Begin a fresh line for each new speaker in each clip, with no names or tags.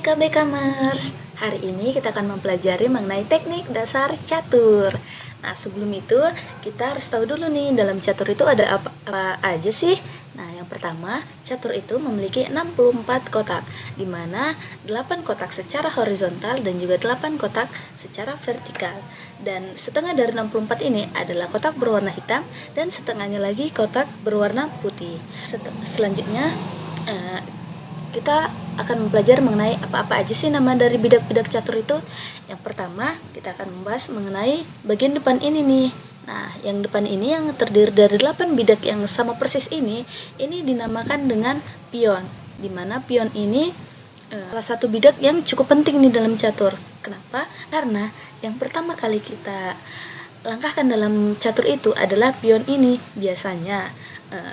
Hai KBKmers, hari ini kita akan mempelajari mengenai teknik dasar catur. Nah, sebelum itu kita harus tahu dulu nih, dalam catur itu ada apa aja sih? Nah, yang pertama, catur itu memiliki 64 kotak, di mana 8 kotak secara horizontal dan juga 8 kotak secara vertikal. Dan setengah dari 64 ini adalah kotak berwarna hitam dan setengahnya lagi kotak berwarna putih. Selanjutnya, kita akan mempelajari mengenai apa-apa aja sih nama dari bidak-bidak catur itu. Yang pertama, kita akan membahas mengenai bagian depan ini nih. Nah, yang depan ini yang terdiri dari 8 bidak yang sama persis ini dinamakan dengan pion. Dimana pion ini salah satu bidak yang cukup penting nih dalam catur. Kenapa? Karena yang pertama kali kita langkahkan dalam catur itu adalah pion ini. Biasanya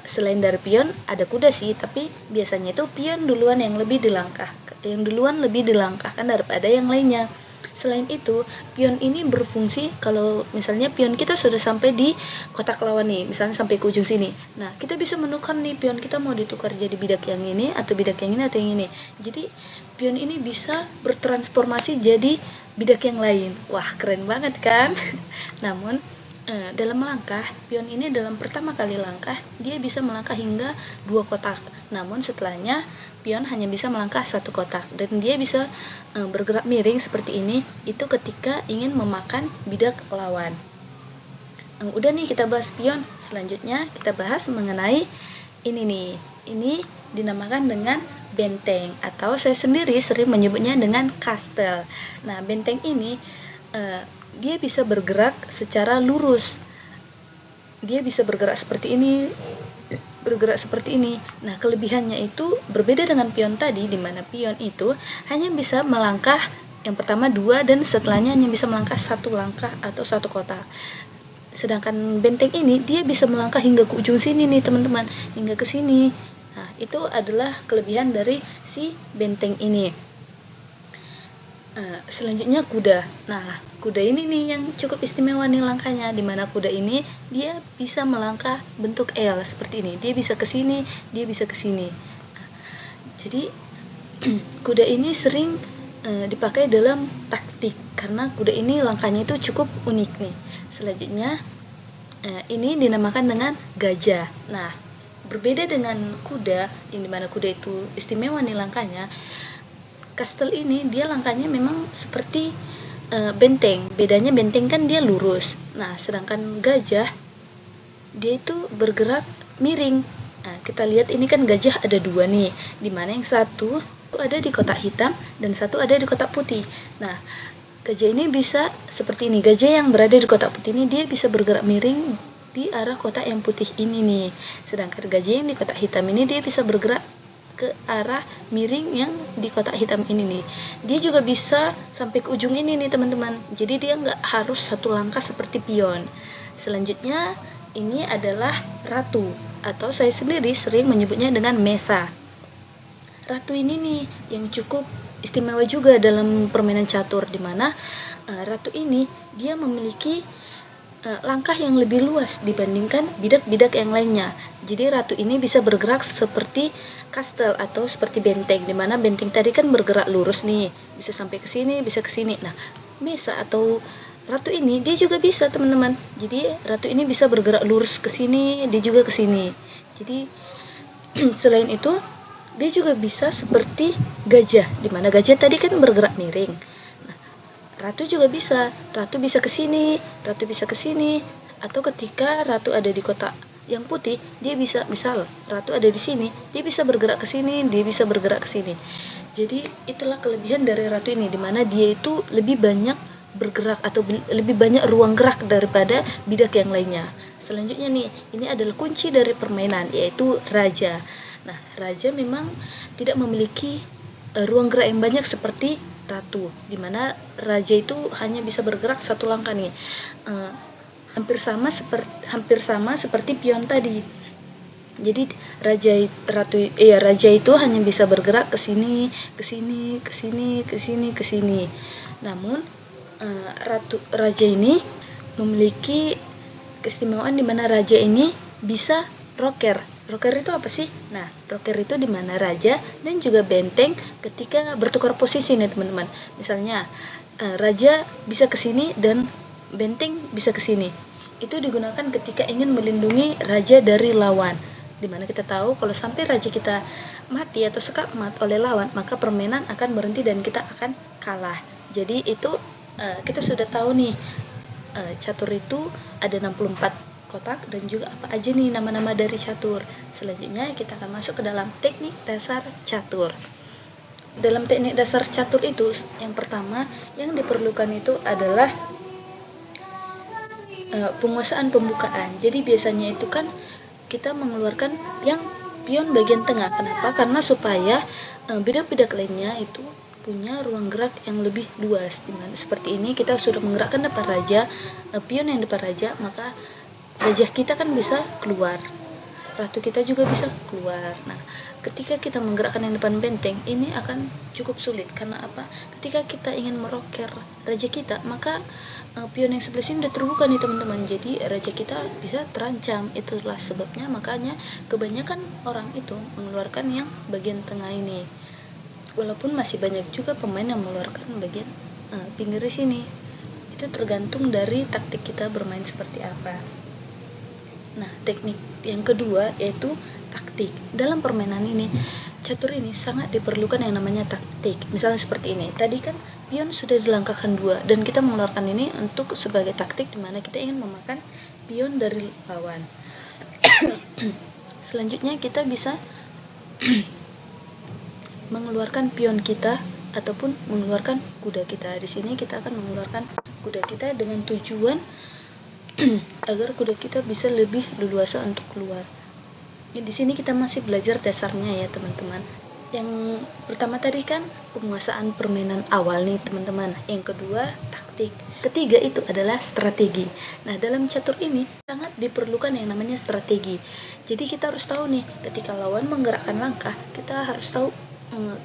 selain dari pion ada kuda sih, tapi biasanya itu pion duluan yang lebih dilangkahkan daripada yang lainnya. Selain itu, pion ini berfungsi kalau misalnya pion kita sudah sampai di kotak lawan nih, misalnya sampai ke ujung sini. Nah, kita bisa menukar nih pion kita mau ditukar jadi bidak yang ini atau bidak yang ini atau yang ini. Jadi, pion ini bisa bertransformasi jadi bidak yang lain. Wah, keren banget kan? Namun, dalam melangkah, pion ini dalam pertama kali langkah, dia bisa melangkah hingga 2 kotak. Namun setelahnya, pion hanya bisa melangkah 1 kotak. Dan dia bisa bergerak miring seperti ini, itu ketika ingin memakan bidak lawan. Udah nih kita bahas pion. Selanjutnya kita bahas mengenai ini nih. Ini dinamakan dengan benteng, atau saya sendiri sering menyebutnya dengan kastel. Nah, benteng ini dia bisa bergerak secara lurus. Dia bisa bergerak seperti ini, Nah, kelebihannya itu berbeda dengan pion tadi, di mana pion itu hanya bisa melangkah yang pertama 2 dan setelahnya hanya bisa melangkah 1 langkah atau 1 kotak. Sedangkan benteng ini dia bisa melangkah hingga ke ujung sini nih teman-teman, hingga ke sini. Nah, itu adalah kelebihan dari si benteng ini. Selanjutnya kuda. Nah, kuda ini nih yang cukup istimewa nih langkahnya, dimana kuda ini dia bisa melangkah bentuk L seperti ini. Dia bisa ke sini, dia bisa ke sini. Jadi kuda ini sering dipakai dalam taktik karena kuda ini langkahnya itu cukup unik nih. Selanjutnya ini dinamakan dengan gajah. Nah, berbeda dengan kuda, yang dimana kuda itu istimewa nih langkahnya. Kastel ini dia langkahnya memang seperti benteng. Bedanya benteng kan dia lurus. Nah, sedangkan gajah dia itu bergerak miring. Nah, kita lihat ini kan gajah ada 2 nih, dimana yang satu ada di kotak hitam dan satu ada di kotak putih. Nah, gajah ini bisa seperti ini. Gajah yang berada di kotak putih ini dia bisa bergerak miring di arah kotak yang putih ini nih. Sedangkan gajah yang di kotak hitam ini dia bisa bergerak ke arah miring yang di kotak hitam ini nih. Dia juga bisa sampai ke ujung ini nih teman-teman. Jadi dia nggak harus 1 langkah seperti pion. Selanjutnya ini adalah ratu, atau saya sendiri sering menyebutnya dengan mesa. Ratu ini nih yang cukup istimewa juga dalam permainan catur, dimana ratu ini dia memiliki langkah yang lebih luas dibandingkan bidak-bidak yang lainnya. Jadi ratu ini bisa bergerak seperti kastel atau seperti benteng, dimana benteng tadi kan bergerak lurus nih, bisa sampai ke sini, bisa ke sini. Nah, mesa atau ratu ini dia juga bisa teman-teman. Jadi ratu ini bisa bergerak lurus ke sini, dia juga ke sini. Jadi selain itu dia juga bisa seperti gajah, dimana gajah tadi kan bergerak miring. Ratu juga bisa. Ratu bisa ke sini, ratu bisa ke sini. Atau ketika ratu ada di kotak yang putih, dia bisa, misal ratu ada di sini, dia bisa bergerak ke sini, dia bisa bergerak ke sini. Jadi itulah kelebihan dari ratu ini, dimana dia itu lebih banyak bergerak atau lebih banyak ruang gerak daripada bidak yang lainnya. Selanjutnya nih, ini adalah kunci dari permainan, yaitu raja. Nah, raja memang tidak memiliki ruang gerak yang banyak seperti ratu, dimana raja itu hanya bisa bergerak 1 langkah nih. Hampir sama seperti pion tadi. Jadi raja itu hanya bisa bergerak ke sini, ke sini, ke sini, ke sini, ke sini. Namun raja ini memiliki keistimewaan di mana raja ini bisa rocker. Rocker itu apa sih? Nah, rocker itu dimana raja dan juga benteng ketika bertukar posisi nih teman-teman. Misalnya raja bisa ke sini dan benteng bisa ke sini. Itu digunakan ketika ingin melindungi raja dari lawan. Dimana kita tahu kalau sampai raja kita mati atau sekakmat oleh lawan, maka permainan akan berhenti dan kita akan kalah. Jadi itu kita sudah tahu nih, catur itu ada 64 kotak dan juga apa aja nih nama-nama dari catur. Selanjutnya kita akan masuk ke dalam teknik dasar catur. Dalam teknik dasar catur itu yang pertama yang diperlukan itu adalah penguasaan pembukaan. Jadi biasanya itu kan kita mengeluarkan yang pion bagian tengah. Kenapa? Karena supaya bidak-bidak lainnya itu punya ruang gerak yang lebih luas. Dimana seperti ini kita sudah menggerakkan depan raja, pion yang depan raja, maka gajah kita kan bisa keluar, ratu kita juga bisa keluar. Nah, ketika kita menggerakkan yang depan benteng ini akan cukup sulit. Karena apa? Ketika kita ingin meroker raja kita, maka pion yang sebelah sini udah terbuka nih teman-teman, jadi raja kita bisa terancam. Itulah sebabnya makanya kebanyakan orang itu mengeluarkan yang bagian tengah ini, walaupun masih banyak juga pemain yang mengeluarkan bagian pinggir di sini. Itu tergantung dari taktik kita bermain seperti apa. Nah, teknik yang kedua yaitu taktik. Dalam permainan ini, catur ini sangat diperlukan yang namanya taktik. Misalnya seperti ini. Tadi kan pion sudah dilangkahkan 2 dan kita mengeluarkan ini untuk sebagai taktik di mana kita ingin memakan pion dari lawan. Selanjutnya kita bisa mengeluarkan pion kita ataupun mengeluarkan kuda kita. Di sini kita akan mengeluarkan kuda kita dengan tujuan agar kuda kita bisa lebih leluasa untuk keluar. Ya, di sini kita masih belajar dasarnya ya teman-teman. Yang pertama tadi kan penguasaan permainan awal nih teman-teman. Yang kedua taktik. Ketiga itu adalah strategi. Nah, dalam catur ini sangat diperlukan yang namanya strategi. Jadi kita harus tahu nih, ketika lawan menggerakkan langkah, kita harus tahu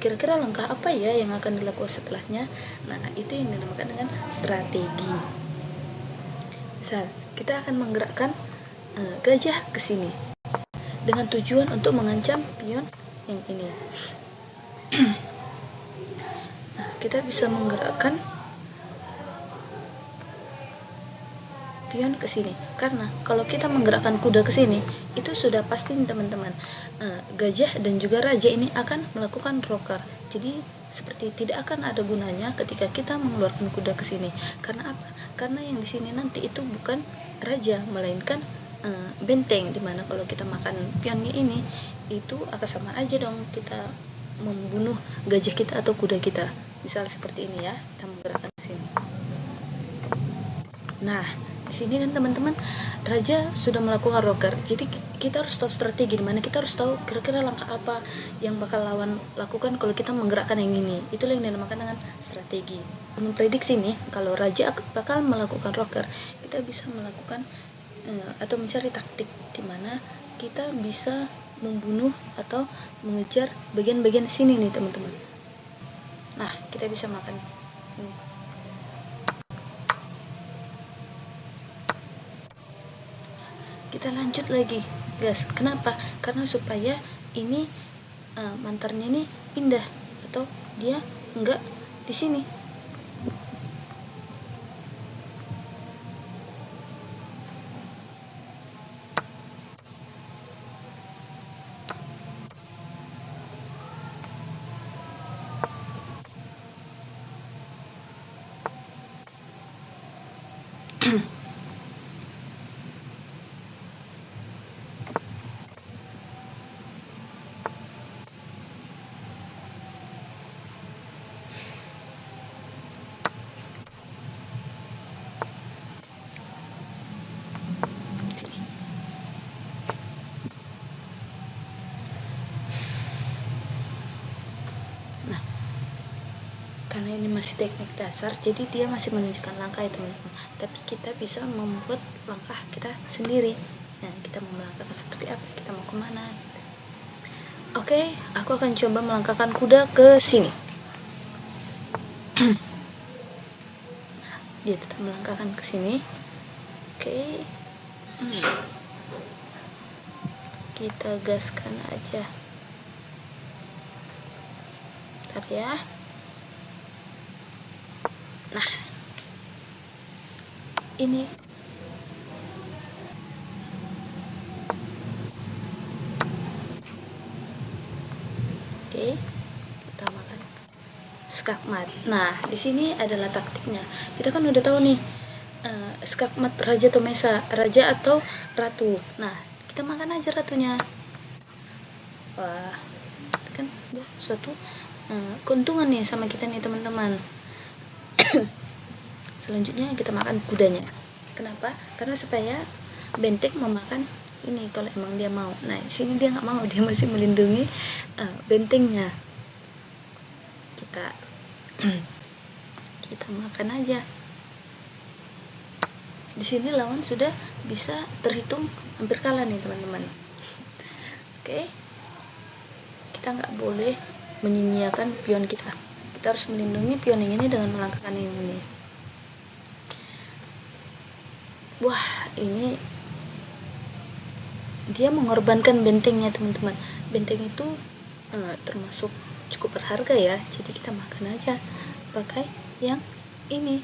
kira-kira langkah apa ya yang akan dilakukan setelahnya. Nah, itu yang dinamakan dengan strategi. Misal, kita akan menggerakkan gajah ke sini dengan tujuan untuk mengancam pion yang ini. Nah, kita bisa menggerakkan pion ke sini. Karena kalau kita menggerakkan kuda ke sini, itu sudah pasti teman-teman, gajah dan juga raja ini akan melakukan rocker. Jadi seperti tidak akan ada gunanya ketika kita mengeluarkan kuda ke sini. Karena apa? Karena yang di sini nanti itu bukan raja, melainkan benteng, dimana kalau kita makan pionnya ini itu akan sama aja dong kita membunuh gajah kita atau kuda kita. Misal seperti ini ya, kita menggerakkan ke sini. Nah, di sini kan teman-teman, raja sudah melakukan rocker. Jadi kita harus tahu strategi, dimana kita harus tahu kira-kira langkah apa yang bakal lawan lakukan kalau kita menggerakkan yang ini. Itulah yang dinamakan dengan strategi. Memprediksi nih, kalau raja bakal melakukan rocker, kita bisa melakukan atau mencari taktik dimana kita bisa membunuh atau mengejar bagian-bagian sini nih teman-teman. Nah, kita bisa makan ini. Kita lanjut lagi guys. Kenapa? Karena supaya ini mantarnya ini pindah atau dia enggak di sini. Karena ini masih teknik dasar, jadi dia masih menunjukkan langkah ya teman-teman, tapi kita bisa membuat langkah kita sendiri. Nah, kita mau melangkahkan seperti apa, kita mau kemana. Oke, aku akan coba melangkahkan kuda ke sini. Dia tetap melangkahkan ke sini. Oke. kita gaskan aja. Bentar ya. Nah, ini oke, kita makan skakmat. Nah, di sini adalah taktiknya. Kita kan udah tahu nih, skakmat raja atau mesa, raja atau ratu. Nah, kita makan aja ratunya. Wah, kan suatu keuntungan nih sama kita nih teman-teman. Selanjutnya kita makan kudanya. Kenapa? Karena supaya benteng memakan ini kalau emang dia mau. Nah, di sini dia nggak mau, dia masih melindungi bentengnya. Kita makan aja. Di sini lawan sudah bisa terhitung hampir kalah nih teman-teman. Oke, kita nggak boleh menyia-nyiakan pion kita. Kita harus melindungi pion yang ini dengan melangkahkan ini. Wah, ini dia mengorbankan bentengnya teman-teman. Benteng itu termasuk cukup berharga ya, jadi kita makan aja pakai yang ini.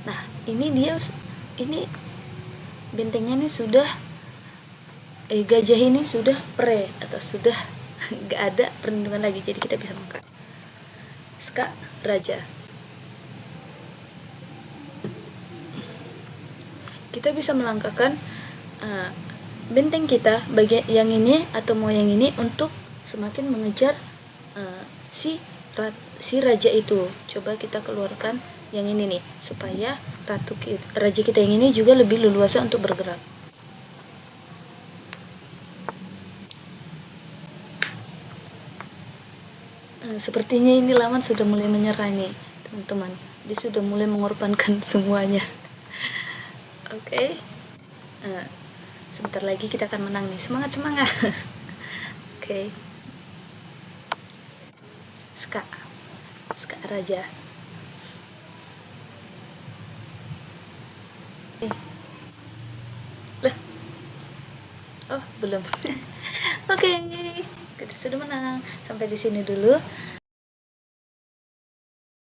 Nah, ini bentengnya ini sudah gajah ini sudah pre atau sudah nggak ada perlindungan lagi, jadi kita bisa makan. Ska raja. Kita bisa melangkahkan benteng kita bagian yang ini atau mau yang ini untuk semakin mengejar si raja itu. Coba kita keluarkan yang ini nih, supaya raja kita yang ini juga lebih leluasa untuk bergerak. Sepertinya ini lawan sudah mulai menyerah nih teman-teman, dia sudah mulai mengorbankan semuanya. Oke. Sebentar lagi kita akan menang nih, semangat. Oke. Ska raja. Lah. Oh, belum. Oke. Kita sudah menang. Sampai di sini dulu.